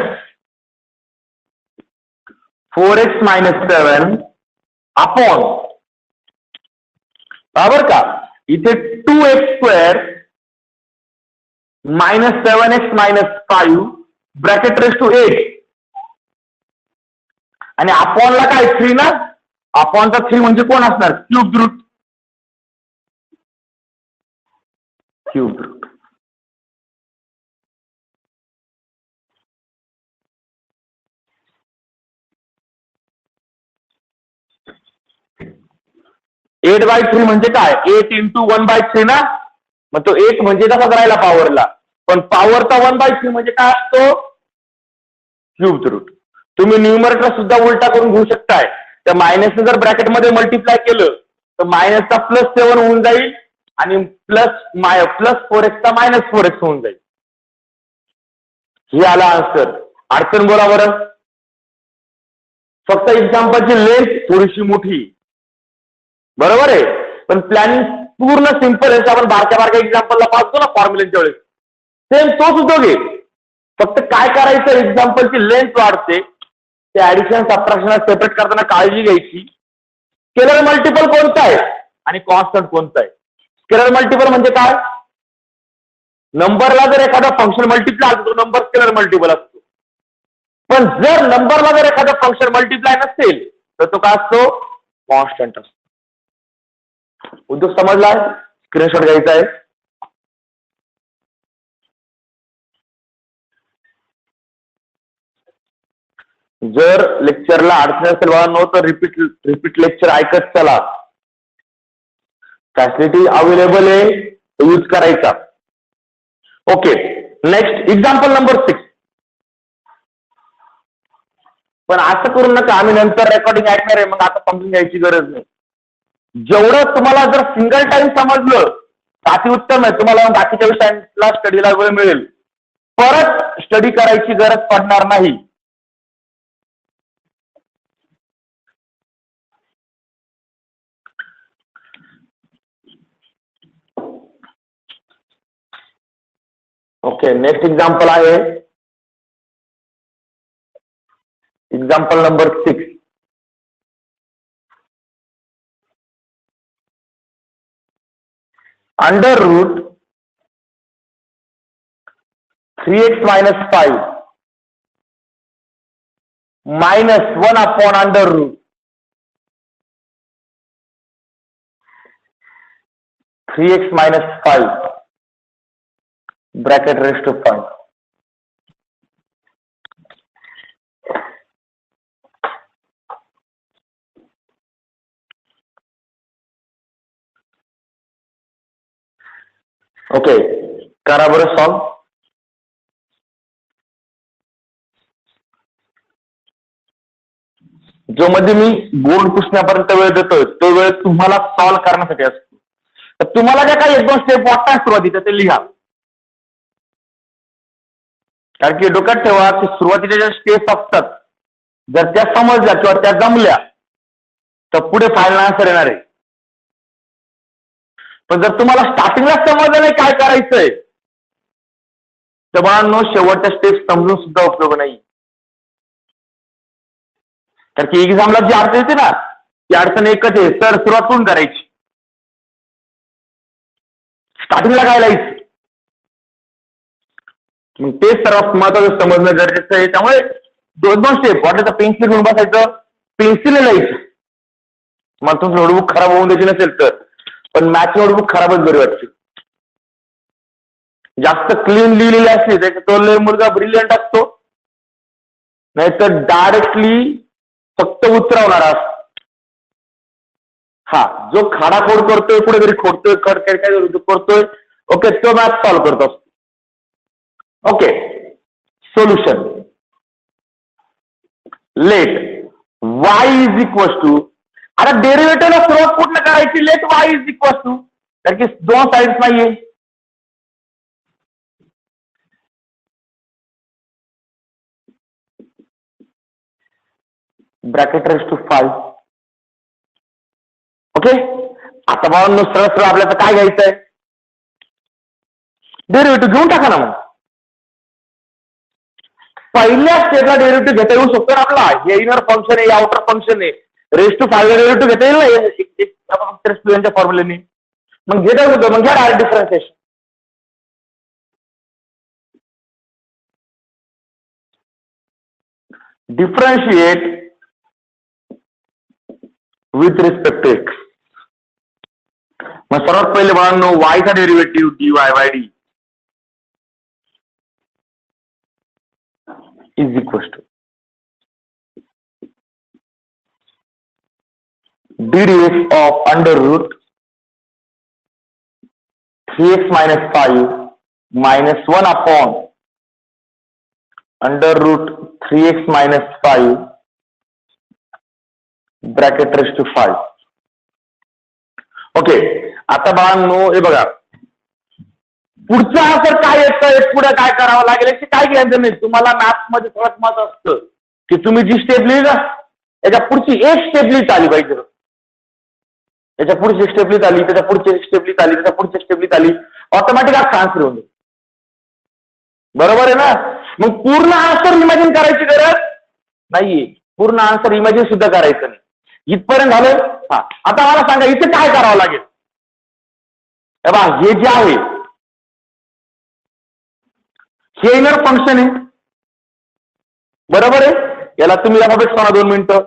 4x minus 7 upon बरोबर का इथे 2x² minus 7x minus 5 bracket raised to 8 आणि अपॉनला काय 3 ना अपॉनचा 3 म्हणजे कोण असणार क्यूब रूट 8 by 3 म्हणजे काय 8 into 1 by 3 ना मग तो 8 म्हणजे कसा करायला पॉवरला पण पॉवरचा 1 by 3 म्हणजे काय असतो क्यूब रूट. तुम्ही न्यूमरेटर सुद्धा उलटा करून घेऊ शकताय त्या मायनसने जर ब्रॅकेटमध्ये मल्टिप्लाय केलं तर मायनसचा +7 होऊन जाईल आणि प्लस 4x चा -4x होऊन जाईल. हे आला आन्सर. अडचण बोला बरं. फक्त एक्झाम्पलची लेंथ थोडीशी मोठी बरोबर आहे पण प्लॅनिंग पूर्ण सिंपल आहे. आपण बारक्या एक्झाम्पलला पाहतो ना फॉर्म्युलेच्या वेळेस सेम तोच उद्योग आहे फक्त काय करायचं एक्झाम्पलची लेंथ वाढते ते ऍडिशन सबट्रॅक्शन सेपरेट करताना काळजी घ्यायची. स्केलर मल्टिपल कोणता आहे आणि कॉन्स्टंट कोणता आहे. स्केलर मल्टिपल म्हणजे काय नंबरला जर एखादा फंक्शन मल्टिप्लाय असतो तो नंबर स्केलर मल्टिपल असतो पण जर नंबरला जर एखादा फंक्शन मल्टिप्लाय नसेल तर तो काय असतो कॉन्स्टंट असतो. उद्योग समजलाय स्क्रीनशॉट घ्यायचा आहे. जर लेक्चरला अडचण असेल बघा नो तर रिपीट लेक्चर ऐकत चला. फॅसिलिटी अवेलेबल आहे यूज करायचा. Okay next example number 6. पण असं करू नका आम्ही नंतर रेकॉर्डिंग ऐकणार आहे मग आता समजून घ्यायची गरज नाही. जेवढं तुम्हाला जर सिंगल टाइम समजलं अति उत्तम आहे, तुम्हाला बाकीच्या विषयांना स्टडीला वेळ मिळेल, परत स्टडी करायची गरज पडणार नाही. ओके, नेक्स्ट एक्झाम्पल आहे example number 6. Under root 3x minus 5 minus 1 upon under root 3x minus 5 bracket raised to 5. Okay, करा बरं सॉल्व. जो मध्ये मी बोर्ड पुसण्यापर्यंत वेळ देतोय तो वेळ तुम्हाला सॉल्व करण्यासाठी असतो. तर तुम्हाला ज्या काही 1-2 स्टेप वाटतात सुरुवातीच्या ते लिहा. कारण की डोक्यात ठेवा की सुरुवातीच्या ज्या स्टेप्स असतात जर त्या समजल्या किंवा त्या जमल्या तर पुढे फायनल आन्सर येणार आहे. पण जर तुम्हाला स्टार्टिंगला समजलं नाही काय करायचंय तर बाळांनो शेवटच्या स्टेप समजून सुद्धा उपयोग नाही. कारण की एक्झामला जी अडचण येते ना ती अडचण एकच आहे, सर सुरुवात करून करायची, स्टार्टिंगला काय लिहायचं. मग ते सर्वात महत्वाचं समजणं गरजेचं आहे. त्यामुळे 2-2 स्टेप वाटलं तर पेन्सिल घेऊन बसायचं, पेन्सिल लिहायचं. मग तुमचं नोटबुक खराब होऊन द्यायची नसेल तर, पण मॅथची नोटबुक खराबच बरी वाटते. जास्त क्लीन लिहिलेली असली तर तो लय मुलगा ब्रिलियंट असतो, नाहीतर डायरेक्टली फक्त उतरवणार असतो. हा, जो खाडाखोड करतोय कुठेतरी खोडतोय काय करतोय ओके तो मॅथ सॉल्व्ह करत असतो. Okay, solution. Let y is equal to, आता डेरिव्हेटिव्हला सुरुवात कुठनं करायची, let y is equal to, कारण की 2 साइड्स नाहीये, ब्रॅकेट रेस टू 5. ओके, आता बाबांनो सरळ सरळ आपल्याला काय घ्यायचंय, डेरिव्हेटिव्ह घेऊन टाका ना. मग पहिल्या स्टेपला डेरिव्हेटिव्ह घेता येऊ शकतो ना आपला. हे इनर फंक्शन आहे, आउटर फंक्शन आहे, रेस टू 5 डेरिव्हेटिव्ह घेता येईल ना यांच्या फॉर्म्युलेने. मग घेता येऊ, मग घ्या direct differentiation. Differentiate with respect to X. मग सर्वात पहिले बाळांनो y चा derivative dy by D is equal to ddx of under root 3x minus 5 minus 1 upon under root 3x minus 5 bracket raised to 5. Okay, आता बाळांनो हे बघा पुढचा आन्सर काय येतंय, पुढे काय करावं लागेल याची काय घ्यायचं नाही. तुम्हाला मॅथ्स मध्ये सर्वात महत्व असतं की तुम्ही जी स्टेप लिहिली ना याच्या पुढची एक स्टेप लिहित आली पाहिजे. याच्या पुढची स्टेप लिहित आली, त्याच्या पुढची स्टेप लिहित आली, त्याच्या पुढची स्टेप लिहित आली, ऑटोमॅटिक हा आन्सर होऊन जाईल. बरोबर आहे ना. मग पूर्ण आन्सर इमॅजिन करायची गरज नाहीये, पूर्ण आन्सर इमॅजिन सुद्धा करायचं नाही. इथपर्यंत झालं. हा, आता मला सांगा इथे काय करावं लागेल. हे जे आहे हे इनर फंक्शन आहे, बरोबर आहे. याला तुम्ही f(x) म्हणा 2 मिनिटं,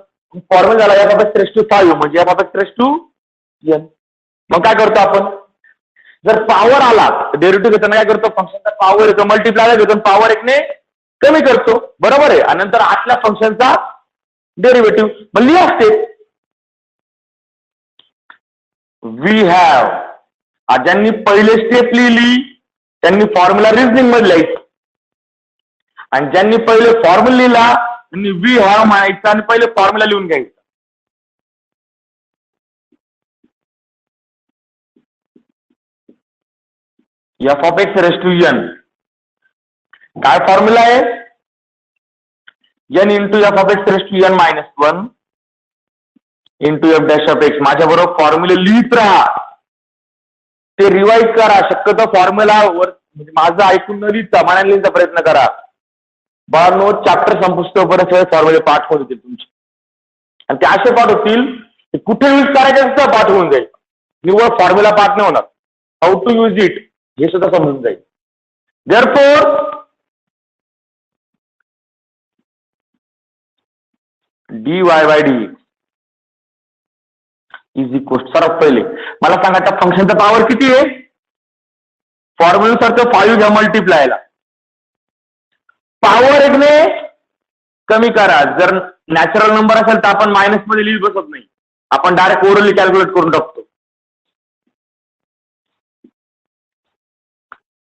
फॉर्म्युला झाला f(x) रेस टू 5 म्हणजे f(x) रेस टू n. मग काय करतो आपण, जर पॉवर आला डेरिव्हेटिव्ह घेताना काय करतो, फंक्शनचा पॉवर येतो मल्टिप्लाय घेतो, पॉवर 1 ने कमी करतो, बरोबर आहे. आणि नंतर आतल्या फंक्शनचा डेरिव्हेटिव्ह मग लिहा स्टेप. वी हॅव, ज्यांनी पहिले स्टेप लिहिली त्यांनी फॉर्म्युला रिझनिंग मध्ये लिहायची, आणि ज्यांनी पहिले फॉर्म्युला लिहिला आणि व्ही हा म्हणायचा आणि पहिले फॉर्म्युला लिहून घ्यायचा. F of x raise to N. काय फॉर्म्युला आहे? N into F of x raise to N -1 into F dash of X. माझ्या बरोबर फॉर्म्युले लिहित राहा, ते रिवाइज करा. शक्यतो फॉर्म्युला वर म्हणजे माझं ऐकून न लिहिता मनाने लिहिण्याचा प्रयत्न करा. बाळांनो, चॅप्टर संपुस्तोपर्यंत सगळे फॉर्म्युले पाठ होत होतील तुमचे, आणि ते असे पाठ होतील की कुठे यूज करायचे असतं पाठ होऊन जाईल. निव्वळ फॉर्म्युला पाठ नाही होणार, हाऊ टू यूज इट हे सुद्धा समजून जाईल. Therefore dy by D is equal. सर्वात पहिले मला सांगा त्या फंक्शनचा पॉवर किती आहे? फॉर्म्युला तो 5 घ्या मल्टिप्लायला. पॉवर 1 ने कमी करा. जर नॅचरल नंबर असेल तर आपण मायनस मध्ये लिहित बसत नाही, आपण डायरेक्ट ओरली कॅल्क्युलेट करून टाकतो.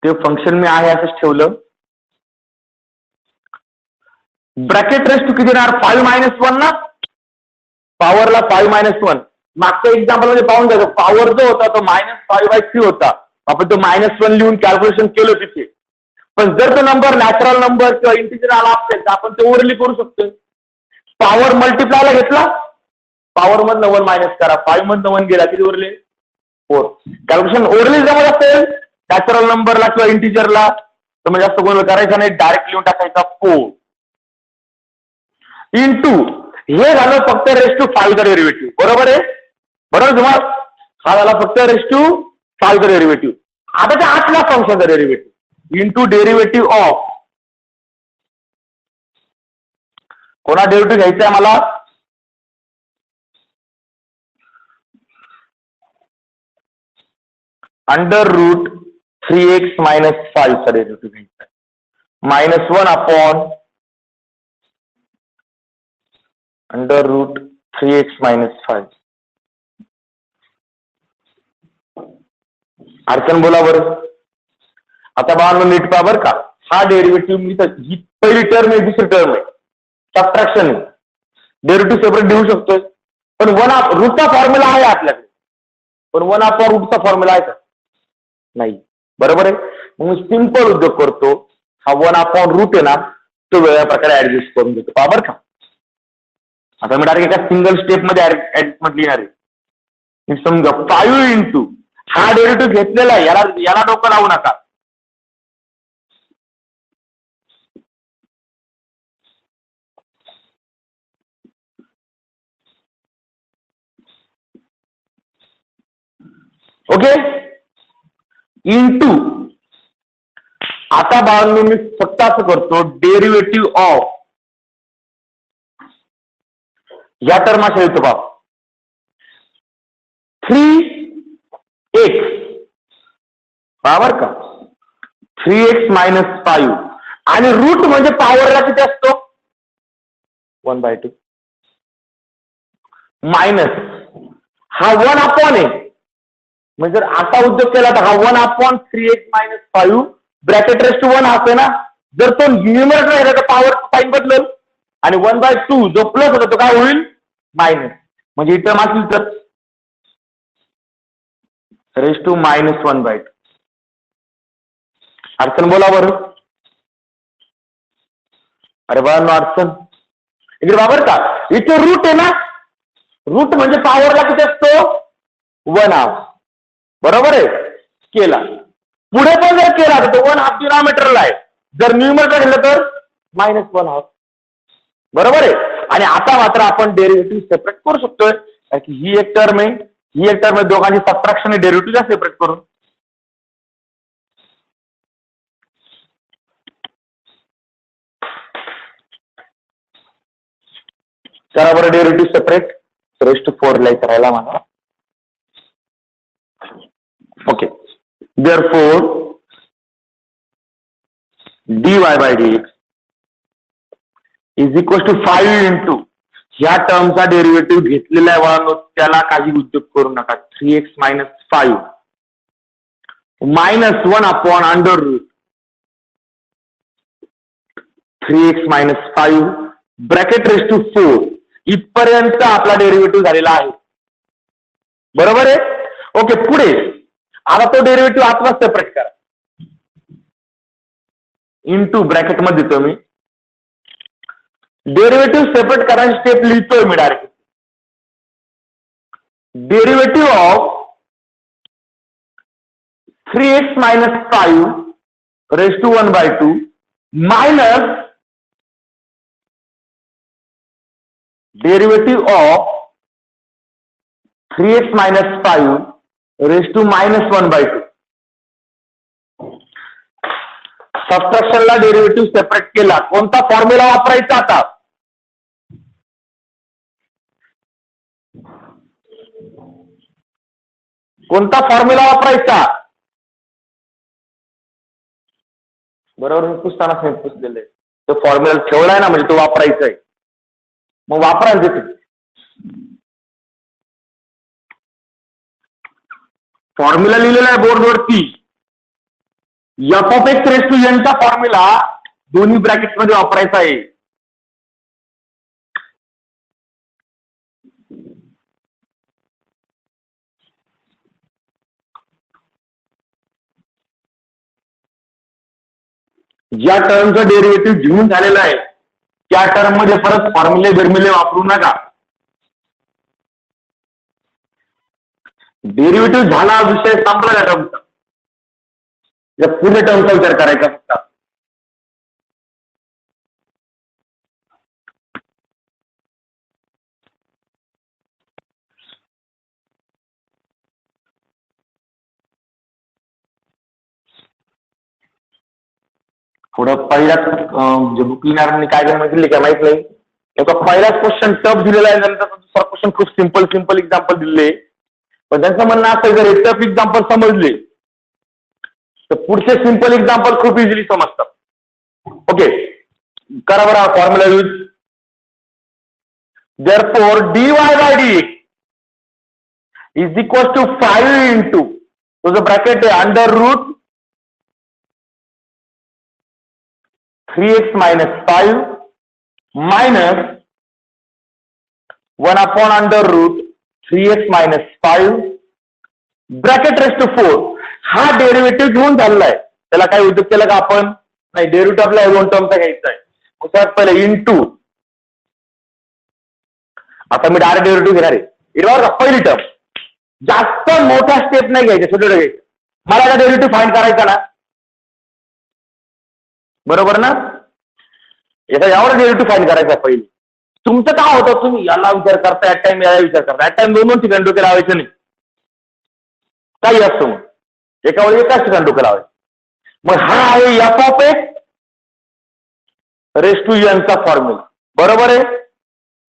ते फंक्शन मी आहे असंच ठेवलं. ब्रॅकेट रेस टू किती येणार? 5 - 1 ना. पॉवरला 5 - 1. मागच्या एक्झाम्पल मध्ये पाहून घ्यायचं, पॉवर जो होता तो -5/3 होता. आपण तो -1 लिहून कॅल्क्युलेशन केलं तिथे. पण जर तो नंबर नॅचरल नंबर किंवा इंटिजर आला असेल तर आपण ते ओरली करू शकतो. पॉवर मल्टिप्लायला घेतला, पॉवर मधनं 1 मायनस करा. 5 मधनं 1 गेला, किती उरले? 4. कॅल्क्युलेशन ओरली जमत असेल नॅचरल नंबरला किंवा इंटिजरला तर म्हणजे जास्त गोंधळ करायचा नाही, डायरेक्ट लिहून टाकायचा 4 इंटू हे झालं फक्त रेस टू 5 चा डेरिव्हेटिव्ह. बरोबर आहे? बरोबर तुम्हाला? हा झाला फक्त रेस टू 5 चा डेरिव्हेटिव्ह. आता त्या आतला फंक्शनचा डेरिव्हेटिव्ह इंटू डेरिव्हेटिव्ह ऑफ. कोणा डेरिव्हेटिव्ह घ्यायचा आहे मला? अंडर रूट 3x - 5 चा डेरिव्हेटिव्ह घ्यायचा आहे. -1 अपॉन अंडर रूट 3x - 5. अडचण बोला बरं. आता बाळांनो नीट पहा बरं का, हा डेरिव्हेटिव्ह मी तर ही पहिली टर्म आहे, दुसरी टर्म आहे, सबट्रॅक्शन आहे. डेरिव्हेटिव्ह सेपरेट देऊ शकतोय, पण 1 रूटचा फॉर्म्युला आहे आपल्याकडे. पण 1 अपॉन रूटचा फॉर्म्युला आहे का? नाही. बरोबर आहे? मग मी सिंपल उद्योग करतो. हा 1 अपॉन रूट आहे ना, तो वेगळ्या प्रकारे ऍडजस्ट करून देतो. पहा बरं का. आता मी डायरेक्ट एका सिंगल स्टेप मध्ये ऍडजस्टमेंट लिहिणार आहे. समजा 5 इंटू हा डेरिव्हेटिव्ह घेतलेला आहे, याला डोकं लावू नका. ओके. इंटू आता बाळांनो मी फक्त असं करतो, डेरिव्हेटिव्ह ऑफ या टर्म अशा येतो बाप 3x बरोबर का, 3x - 5 आणि रूट म्हणजे पॉवरला किती असतो? 1/2 मायनस हा 1 अपॉन आहे. म्हणजे जर असा उद्योग केला तर हा 1 upon 3x - 5 bracket raise to 1 असते ना. जर तो न्यूमरेटर राहिला तर पॉवर साइन बदलेल आणि 1/2 जो प्लस होता तो काय होईल? मायनस. म्हणजे ही टर्म असेल तर रेस टू -1/2. अडचण बोला बरं. अरे बाळांनो अडचण इकडे बाबर का, इथे रूट आहे ना, रूट म्हणजे पॉवरला किती असतो? 1/2. बरोबर आहे? केला. पुढे पण जर केला तर तो 1/2 डिनॉमिनेटरला आहे. जर न्यूमरेटर घेतलं तर -1/2. बरोबर आहे? आणि आता मात्र आपण डेरिव्हेटिव्ह सेपरेट करू शकतोय, की ही एक टर्म आहे, ही एक टर्म आहे, दोघांची सबट्रॅक्शन आहे, डेरिव्हेटिव्ह सेपरेट करून. करा बरं डेरिव्हेटिव्ह सेपरेट. रेस टू 4 लिहायचं राहिला मला. Okay. Therefore dy by dx is equal to 5 into ह्या टर्मचा डेरिव्हेटिव्ह घेतलेला आहे बाळांनो, त्याला काही उद्योग करू नका. 3x - 5 -1 upon under root 3x - 5 bracket raise to 4 इथपर्यंत आपला डेरिव्हेटिव्ह झालेला आहे. बरोबर आहे. ओके, पुढे आता तो डेरिव्हेटिव्ह आतला सेपरेट करा. इंटू ब्रॅकेट मध्ये देतो मी. डेरिव्हेटिव्ह सेपरेट करायची स्टेप लिहितोय मी direct. Derivative of 3x minus 5 raised to 1/2 minus derivative of 3x minus 5 raised to minus 1/2. सबट्रॅक्शनला डेरिव्हेटिव्ह सेपरेट केला. कोणता फॉर्म्युला वापरायचा आता? कोणता फॉर्म्युला वापरायचा? बरोबर, मी पुसताना पुस दिले. तो फॉर्म्युला ठेवलाय ना, म्हणजे तो वापरायचा आहे. मग वापरा तिथे. फॉर्म्युला लिहिलेला आहे बोर्डवरती. F of x raise to N चा फॉर्म्युला दोन्ही ब्रॅकेट मध्ये वापरायचा आहे. ज्या टर्मचं डेरिव्हेटिव्ह घेऊन झालेलं आहे त्या टर्म मध्ये परत फॉर्म्युले वापरू नका. डेरिव्हेटिव्ह झाला, विषय संपला त्या टर्मचा. या पुढे टर्मचा विचार करायचा फक्त. थोडं पहिल्याच जे बुक लिहिणाऱ्यांनी काय म्हटले काय माहित नाही. पहिलाच क्वेश्चन टफ दिलेला आहे, नंतर दुसरा क्वेश्चन खूप सिंपल एक्झाम्पल दिले. पण त्यांचं म्हणणं असं जर हे टफ एक्झाम्पल समजले तर पुढचे सिंपल एक्झाम्पल खूप इझिली समजतात. ओके, करा बरं formula use. Therefore dy/dx is equal to 5 into, तो जो ब्रॅकेट आहे under root 3x minus 5 minus 1 upon under root 3x minus 5 bracket raise to 4. हा डेरिव्हेटिव्ह घेऊन झालेला आहे. त्याला काही उद्योग केला का आपण? नाही. डेरिव्हेटिव्ह आपल्याला दोन टर्मचा घ्यायचा आहे. सर्वात पहिले इंटू. आता मी डायरेक्ट डेरिव्हेटिव्ह घेणार आहे. इथवर पहिली टर्म. जास्त मोठा स्टेप नाही घ्यायचे, छोटे घ्यायचे. मला आता डेरिव्हेटिव्ह फाइंड करायचा ना, बरोबर ना? याचा यावर डेरिव्हेटिव्ह फाइंड करायचा पहिले. तुमचं काय होतं, तुम्ही याला विचार करता, ऍट टाइम याला विचार करता. ऍट टाइम दोन ठिकाणी डोके लावायचं नाही. काही असतो मग एका वेळी एकाच ठिकाणी डोके लावायचं. मग हा आहे F of x raise to N चा फॉर्म्युला. बरोबर आहे?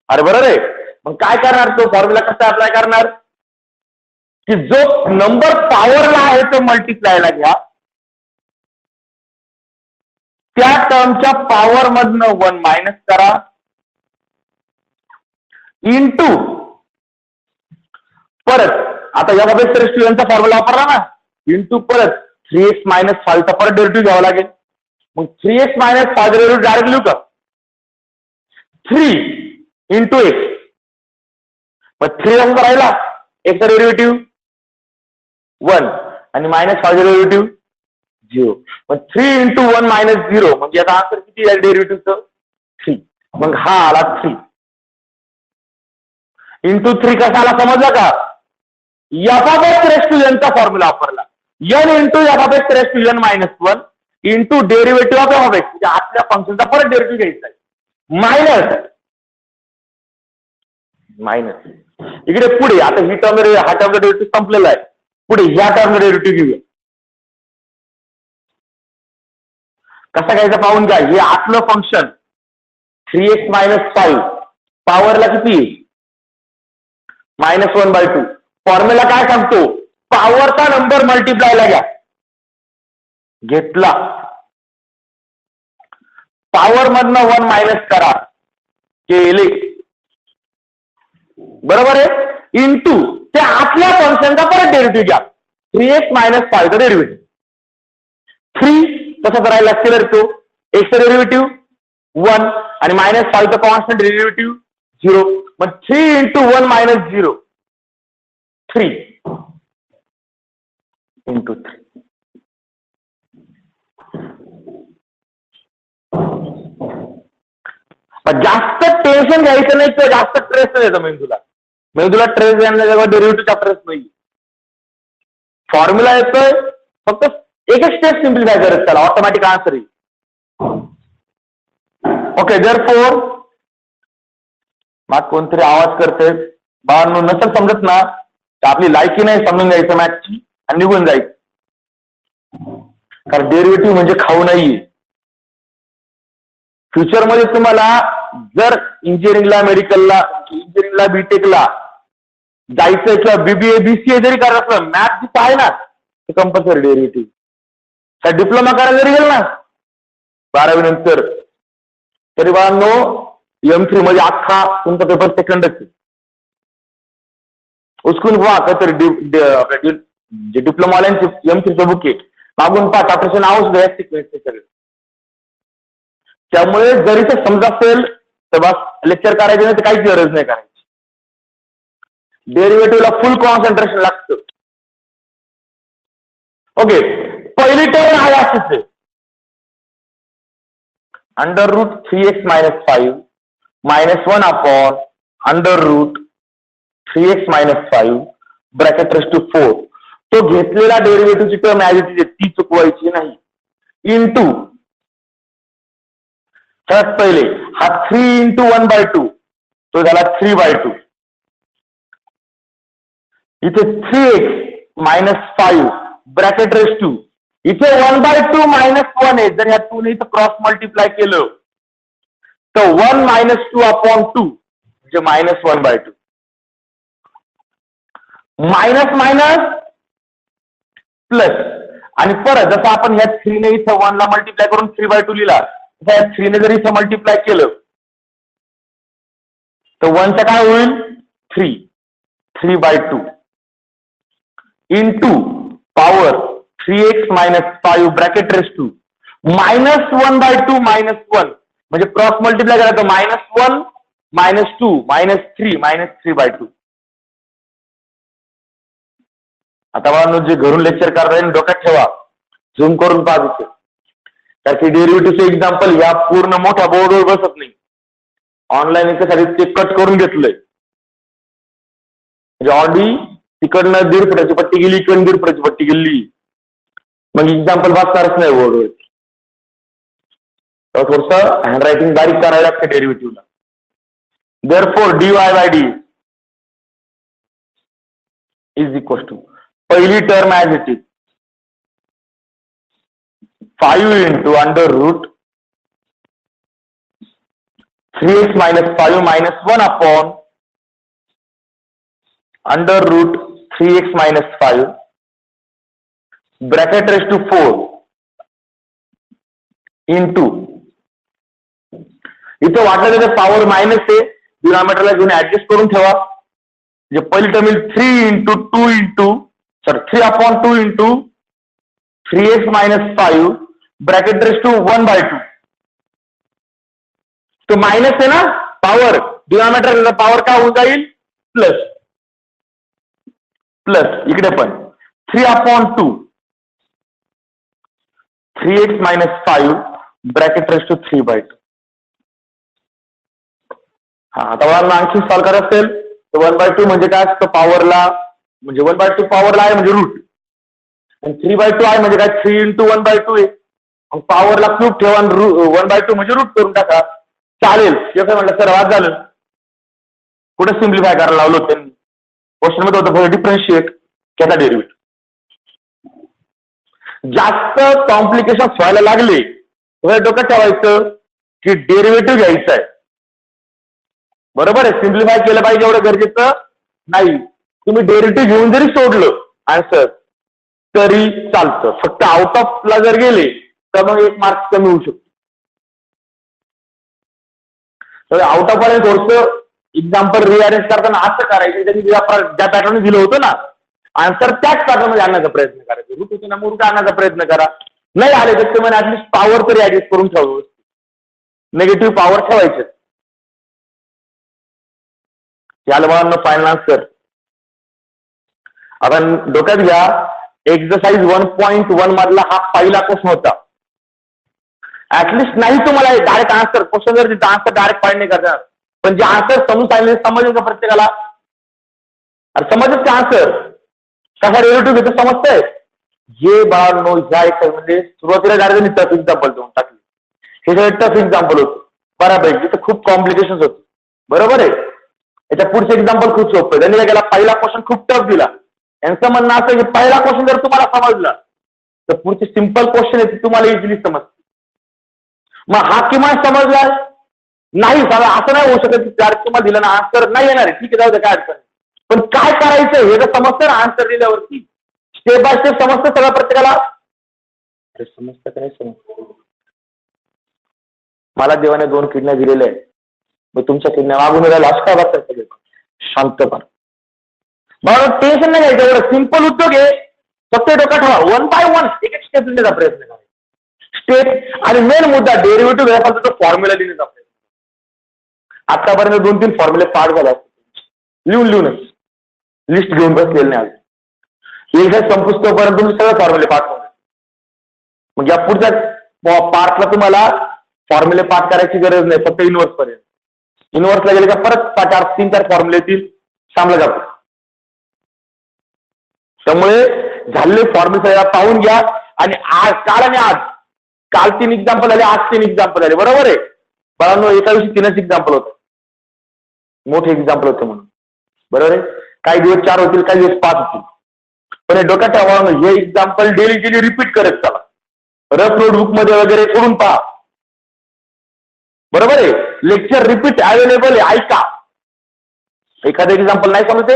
अरे बरोबर आहे. मग काय करणार, तो फॉर्म्युला कसा अप्लाय करणार की जो नंबर पॉवरला आहे तो मल्टिप्लायला घ्या. त्या टर्मच्या पॉवर मधनं 1 मायनस करा इंटू परत. आता या बाबत रेस टू एनचा फॉर्म्युला वापरला ना, इंटू परत 3x minus 5 चा परत डेरिव्हेटिव्ह घ्यावा लागेल. मग 3x minus 5 डेरिव्हेटिव्ह डायरेक्ट लिहू का? 3 इंटू x. मग 3 असं राहिला x चा डेरिव्हेटिव्ह 1 आणि मायनस 5 डेरिव्हेटिव्ह 0. मग 3 इंटू 1 मायनस 0 म्हणजे याचा आन्सर किती आहे डेरिव्हेटिव्हचं? 3. मग हा आला 3 इंटू 3 कसा आला समजला का? F of x raise to N चा फॉर्म्युला वापरला. N into F of x raise to N minus 1 into derivative of F of X, म्हणजे आतल्या फंक्शनचा परत डेरिव्हेटिव्ह घ्यायचा आहे. मायनस इकडे पुढे. आता ही टर्म हा टर्मचा डेरिव्हेटिव्ह संपलेला आहे. पुढे ह्या टर्मचा डेरिव्हेटिव्ह घेऊया. कसा घ्यायचा पाहून घ्या. हे आतलं फंक्शन 3x minus 5 पॉवरला किती? -1/2. फॉर्म्युला काय सांगतो? पॉवरचा नंबर मल्टिप्लायला घ्या. घेतला. पॉवर मधनं 1 मायनस करा. केले. बरोबर आहे? इंटू त्या आतल्या फंक्शनचा परत डेरिव्हेटिव्ह घ्या. 3x minus 5 चा डेरिव्हेटिव्ह 3 तसा करायला लागते तो. x चा डेरिव्हेटिव्ह 1 आणि -5 चा कॉन्स्टंट डेरिव्हेटिव्ह 0. मग 3 × 1 - 0 3 × 3. जास्त टेन्शन घ्यायचं नाही किंवा जास्त स्ट्रेस नाही द्यायचा मेंदूला स्ट्रेस देण्याच्या डेरिव्हेटिव्हचा स्ट्रेस नाही. फॉर्म्युला येतोय, फक्त एकच स्टेप सिम्प्लिफाय करत त्याला, ऑटोमॅटिक आन्सर येईल. ओके, देअरफॉर मॅथ कोणतरी आवाज करते, बाळांनो नसेल समजत ना तर आपली लायकी नाही समजून घ्यायचं मॅथची आणि निघून जायचं. कारण डेरिव्हेटिव्ह म्हणजे खाऊ नाहीये. फ्युचरमध्ये तुम्हाला जर इंजिनिअरिंगला, मेडिकलला, इंजिनिअरिंगला, बीटेकला जायचंय किंवा बीबीए, बीसीए जरी करायचं असलं, मॅथ जिथं आहे ना ते कंपल्सरी डेरिव्हेटिव्ह. तर डिप्लोमा करायला जरी गेलं ना 12वी नंतर, तरी बाळांनो M3 मध्ये अख्खा तुमचा पेपर सेकंडच आहे. उचकून पहा काहीतरी जे डिप्लोमावाल्यांचे M3चं बुक आहे, मागून पहा चॅप्टरचे नाव सुद्धा सिक्वेन्स. त्यामुळे जरी ते समजा असेल तर बस लेक्चर करायचे नाही तर काहीच गरज नाही करायची. डेरिव्हेटिव्हला फुल कॉन्सन्ट्रेशन लागतं. ओके, पहिली टर्म आहे अशीच आहे, √3x - 5 -1 upon √3x - 5 bracket raise to 4. तो घेतलेला डेरिव्हेटिव्हची टर्म ॲज इट इज ती चुकवायची नाही. इंटू सगळ्यात पहिले हा 3 × 1/2 तो झाला 3/2. इथे 3x - 5 ब्रॅकेट रेज टू, इथे 1/2 - 1 आहे. जर ह्या 2 ने इथं क्रॉस मल्टिप्लाय केलं तर 1 - 2 अपॉन 2 म्हणजे -1/2. मायनस प्लस, आणि परत जसं आपण ह्या 3 ने इथं 1 ला मल्टिप्लाय करून 3/2 लिहिला, ह्या 3 ने जर इथं मल्टिप्लाय केलं तर 1चं काय होईल 3/2 into power 3x - 5 bracket raise to -1/2 -1 म्हणजे क्रॉस मल्टिप्लाय केला तर -1 -2 -3 3/2. आता मला जे घरून लेक्चर करता डोक्यात ठेवा, झूम करून पहा तिथे. त्याची डेरिव्हेटिव्हचे एक्झाम्पल या पूर्ण मोठ्या बोर्डवर बसत नाही, ऑनलाईन याच्यासाठी ते कट करून घेतलंय. म्हणजे ऑडी तिकडनं 1.5 फुटाची पट्टी गेली, इकडून 1.5 फुटाची पट्टी गेली, मग एक्झाम्पल बसणारच नाही बोर्डवर. तर थोडस हँडरायटिंग बारीक करायला लागतं डेरिव्हेटिव्हला. Therefore dy/d is equal to पहिली term as it is 5 × √3x - 5 -1 upon √3x - 5 bracket raise to 4 into, इथं वाटलं तर पॉवर मायनस आहे, डिनॉमिनेटरला घेऊन ऍडजस्ट करून ठेवा. म्हणजे पहिली टर्म येईल 3 upon 2 into 3x - 5 bracket raise to 1/2. तो मायनस आहे ना पॉवर, डिनॉमिनेटरला पॉवर काय होऊन जाईल प्लस. इकडे पण 3/2 3x - 5 ब्रॅकेट रेज टू 3/2. आता मला आणखी सॉल्व करायचं असेल तर 1/2 म्हणजे काय असतं पॉवरला, म्हणजे 1/2 पॉवरला आहे म्हणजे रूट, आणि 3/2 आहे म्हणजे काय 3 × 1/2 आहे. मग पॉवरला क्यूब ठेवा, 1/2 म्हणजे रूट करून टाका, चालेल. कसं म्हटलं सर वाद झालं, कुठे सिम्प्लिफाय करायला लावलं त्यांनी. क्वेश्चन मध्ये होतं डिफरन्शिएट त्याचा डेरिव्हेटिव्ह. जास्त कॉम्प्लिकेशन व्हायला लागले तर डोक्यात ठेवायचं की डेरिव्हेटिव्ह घ्यायचं आहे, बरोबर आहे. सिम्प्लिफाय केलं पाहिजे एवढं गरजेचं नाही. तुम्ही डेरिव्हेटिव्ह घेऊन जरी सोडलं आन्सर तरी चालतं, फक्त आउट ऑफ ला जर गेले तर मग 1 मार्क कमी होऊ शकतो. तर आउट ऑफ वाले थोडंसं एक्झाम्पल रिअरेंज करताना असं करायचं, त्यांनी ज्या पॅटर्न दिलं होतं ना आन्सर त्याच पॅटर्न मध्ये आणण्याचा प्रयत्न करायचा. रूट होते ना रूट आणण्याचा प्रयत्न करा, नाही आले तर तुम्हाला ऍटलीस्ट पॉवर तरी ऍडजस्ट करून ठेवा. निगेटिव्ह पॉवर ठेवायचे. याला बाळांनो फायनल आन्सर. आता डोक्यात घ्या, एक्सरसाइज 1.1 मधला हा पहिला क्वेश्चन होता. ऍटलिस्ट नाही तुम्हाला डायरेक्ट आन्सर क्वेश्चन जर तिथं आन्सर डायरेक्ट फाईंड नाही करणार, पण जे आन्सर समजून सांगितले समजेल का प्रत्येकाला? अरे समजत का आन्सर कसा रिलेटिव्ह घेतो समजतंय? हे बाळांनो ह्या म्हणजे सुरुवातीला डायरेक्ट टफ एक्झाम्पल देऊन टाकले. हे सगळं टफ एक्झाम्पल होतं बऱ्यापैकी, तिथं खूप कॉम्प्लिकेशन होते. बरोबर आहे. याच्या पुढचे एक्झाम्पल खूप सोपं आहे. त्यांनी काय केला, पहिला क्वेश्चन खूप टफ दिला. यांचं म्हणणं असं की पहिला क्वेश्चन जर तुम्हाला समजला तर पुढचे सिंपल क्वेश्चन आहे ते तुम्हाला इझिली समजते. मग हा किमान समजला नाही, असं नाही होऊ शकत की तुम्हाला दिलं ना आन्सर नाही येणार आहे, ठीक आहे जाऊ दे काय अडचण, पण काय करायचं हे तर समजतं ना आन्सर दिल्यावरती. स्टेप बाय स्टेप समजतं सगळं प्रत्येकाला. अरे समजतं का नाही समजतं? मला देवाने 2 किडन्या दिलेल्या आहेत, मग तुमच्या किडन्या मागून राहिला असं काय वाटतं सगळे? शांतपणा. बरोबर, टेन्शन नाही घ्यायचं. एवढं सिंपल उद्योग आहे, फक्त डोक्यात ठेवा. 1 बाय 1 एक एक स्टेप लिहिण्याचा प्रयत्न करा. स्टेप आणि मेन मुद्दा डेरिव्हेटिव्ह घ्यायचा तो फॉर्म्युला लिहिण्याचा प्रयत्न. आतापर्यंत 2-3 फॉर्म्युले पाठ झाले असते लिहूनच लिस्ट घेऊन बसलेले नाही. एक संपुस्तोपर्यंत तुम्ही सगळे फॉर्म्युले पाठ होणार. मग या पुढच्या पार्टला तुम्हाला फॉर्म्युले पाठ करायची गरज नाही, फक्त इनवर्स पर्यंत. इनवर्सला गेले का परत 3-4 फॉर्म्युले येतील, सामला जातो. त्यामुळे झालेले फॉर्म्युले पाहून घ्या. आणि काल आणि आज, काल 3 एक्झाम्पल आले, आज 3 एक्झाम्पल आले. बरोबर आहे बाळांनो, एका दिवशी 3च एक्झाम्पल होतं, मोठे एक्झाम्पल होते म्हणून. बरोबर आहे. काही दिवस 4 होतील, काही दिवस 5 होतील, पण हे डोक्यात ठेवा हे एक्झाम्पल डेली रिपीट करत चला. रफ नोटबुक मध्ये वगैरे करून पहा. बरोबर आहे. लेक्चर रिपीट अवेलेबल आहे, ऐका. एखादं एक्झाम्पल नाही समजते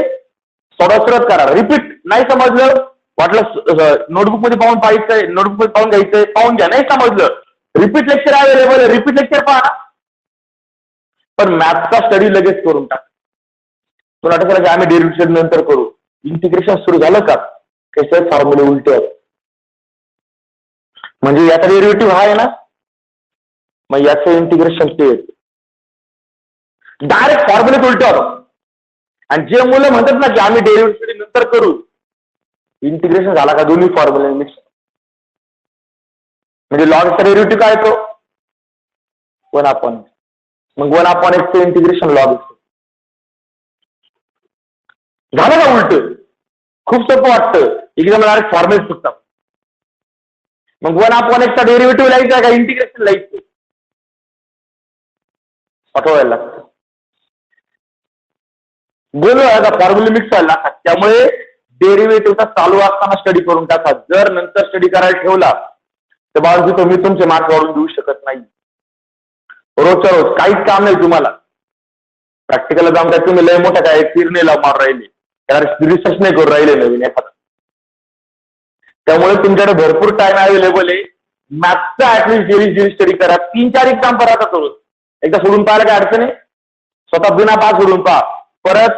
सुरुवात करा, रिपीट. नाही समजलं वाटलं नोटबुक मध्ये पाहून पाहायचंय, नोटबुक मध्ये पाहून घ्यायचंय, पाहून घ्या. नाही समजलं रिपीट लेक्चर अवेलेबल आहे, रिपीट लेक्चर पहा. पण मॅथचा स्टडी लगेच करून टाक. तुला वाटत आम्ही डेरिव्हेटिव्ह नंतर करू, इंटिग्रेशन सुरू झालं का कसे फॉर्म्युले उलटे आहेत. म्हणजे याचा डेरिव्हेटिव्ह हा आहे ना, मग याचं इंटिग्रेशन ते डायरेक्ट फॉर्म्युले उलटे होतात. आणि जे मुलं म्हणतात ना की आम्ही डेरिव्हेटिव्ह नंतर करू, इंटिग्रेशन झाला का दोन्ही फॉर्म्युले मिक्स. म्हणजे लॉगचा डेरिव्हेटिव्ह काय तो 1/, मग 1/x चे इंटिग्रेशन लॉग झालं का उलट. खूप सोपं वाटतं, एकदम डायरेक्ट फॉर्म्युले सुटतात. मग 1/x चा डेरिव्हेटिव्ह लिहायचा का इंटिग्रेशन लिहायचं, पाठवायला लागतं. बोलू आता फॉर्म्युले मिक्स व्हायला लागतात. त्यामुळे डेरिव्हेटिव्हचा चालू असताना स्टडी करून टाका. जर नंतर स्टडी करायला ठेवला तर बाळांनो तो मी तुमचे मार्क्स वाढवून देऊ शकत नाही. रोजच्या रोज काहीच काम नाही तुम्हाला. प्रॅक्टिकलला जाऊन काय तुम्ही लय मोठा काय फिरणेला मार राहिले, रिसर्च नाही करून राहिले नवीन एखादा. त्यामुळे तुमच्याकडे भरपूर टाइम अवेलेबल आहे. मॅथचा ऍटलिस्ट डेली स्टडी करा. 3-4 एक्झाम्पल राहतात रोज. एकदा सोडून पाहायला काय अडचण आहे, स्वतः बिना पास सोडून पहा. परत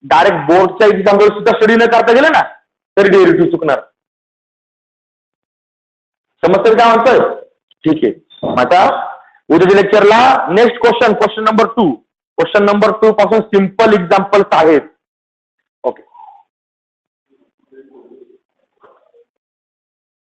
डायरेक्ट बोर्डच्या एक्झाम्पल सुद्धा स्टडी न करता गेलं ना तरी डेरिव्हेटिव्ह चुकणार. समजतं काय म्हणतोय? ठीक आहे. आता उद्याच्या लेक्चरला नेक्स्ट क्वेश्चन नंबर 2 पासून सिंपल एक्झाम्पल्स आहेत.